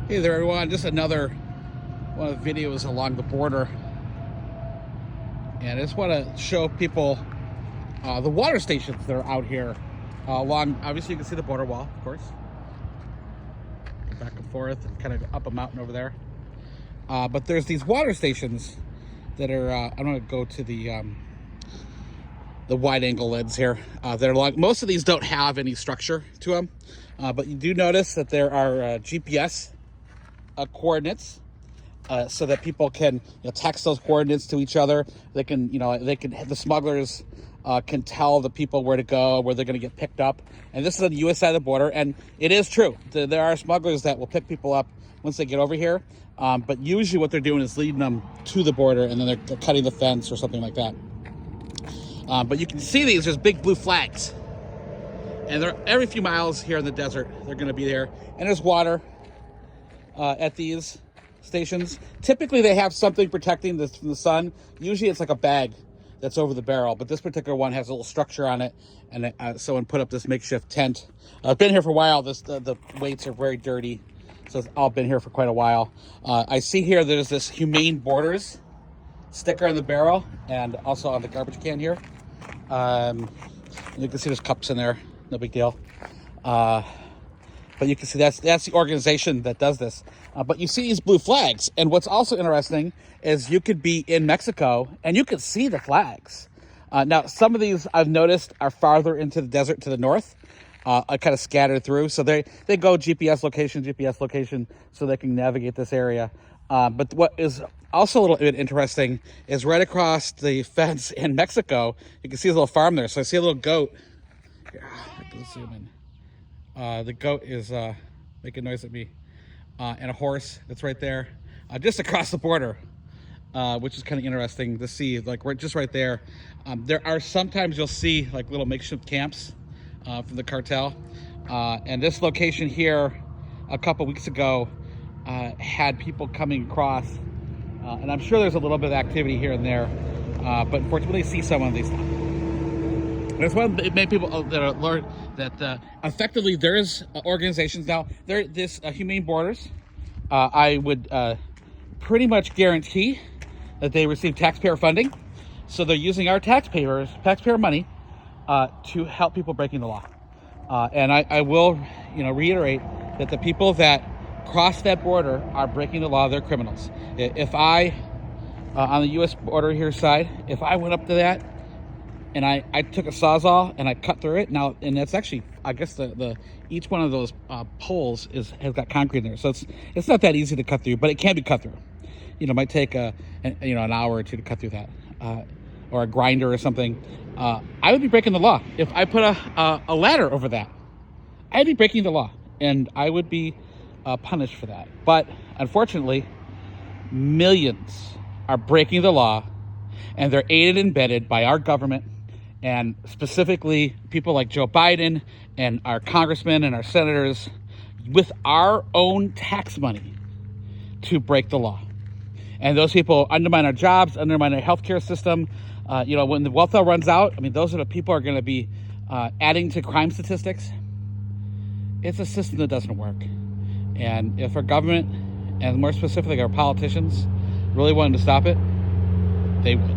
Hey there everyone, just another one of the videos along the border, and I just want to show people the water stations that are out here along. Obviously you can see the border wall, of course, back and forth and kind of up a mountain over there, but there's these water stations that are I'm going to go to the wide angle lens here. They're along. Most of these don't have any structure to them, but you do notice that there are GPS coordinates, so that people can text those coordinates to each other. They can, the smugglers can tell the people where to go, where they're going to get picked up. And this is on the U.S. side of the border, and it is true. There are smugglers that will pick people up once they get over here, but usually what they're doing is leading them to the border, and then they're cutting the fence or something like that. But you can see there's big blue flags, and they're every few miles here in the desert. They're going to be there, and there's water at these stations. Typically they have something protecting this from the sun. Usually it's like a bag that's over the barrel, but this particular one has a little structure on it, and someone put up this makeshift tent. I've been here for a while. The weights are very dirty, so it's all been here for quite a while. I see here there's this Humane Borders sticker on the barrel and also on the garbage can here. You can see there's cups in there, no big deal. But you can see that's the organization that does this. But you see these blue flags. And what's also interesting is you could be in Mexico and you could see the flags. Now, some of these I've noticed are farther into the desert to the north, kind of scattered through. So they go GPS location, so they can navigate this area. But what is also a little bit interesting is right across the fence in Mexico, you can see a little farm there. So I see a little goat. Let's zoom in. The goat is making noise at me, and a horse that's right there, just across the border, which is kind of interesting to see. Like just right there. There are sometimes you'll see like little makeshift camps from the cartel, and this location here a couple weeks ago had people coming across, and I'm sure there's a little bit of activity here and there, but unfortunately, see some of these. There's one many people that are learned that effectively there is organizations now. This Humane Borders, I would pretty much guarantee that they receive taxpayer funding, so they're using our taxpayer money to help people breaking the law. And I will, reiterate that the people that cross that border are breaking the law. They're criminals. If I, on the U.S. border here side, if I went up to that and I took a Sawzall and I cut through it now, and that's actually, I guess the each one of those poles has got concrete in there, so it's not that easy to cut through, but it can be cut through. It might take an hour or two to cut through that, or a grinder or something. I would be breaking the law if I put a ladder over that. I'd be breaking the law, and I would be punished for that. But unfortunately, millions are breaking the law, and they're aided and abetted by our government, and specifically people like Joe Biden and our congressmen and our senators, with our own tax money to break the law. And those people undermine our jobs, undermine our healthcare system. When the welfare runs out, those are the people who are going to be adding to crime statistics. It's a system that doesn't work. And if our government, and more specifically our politicians, really wanted to stop it, they would.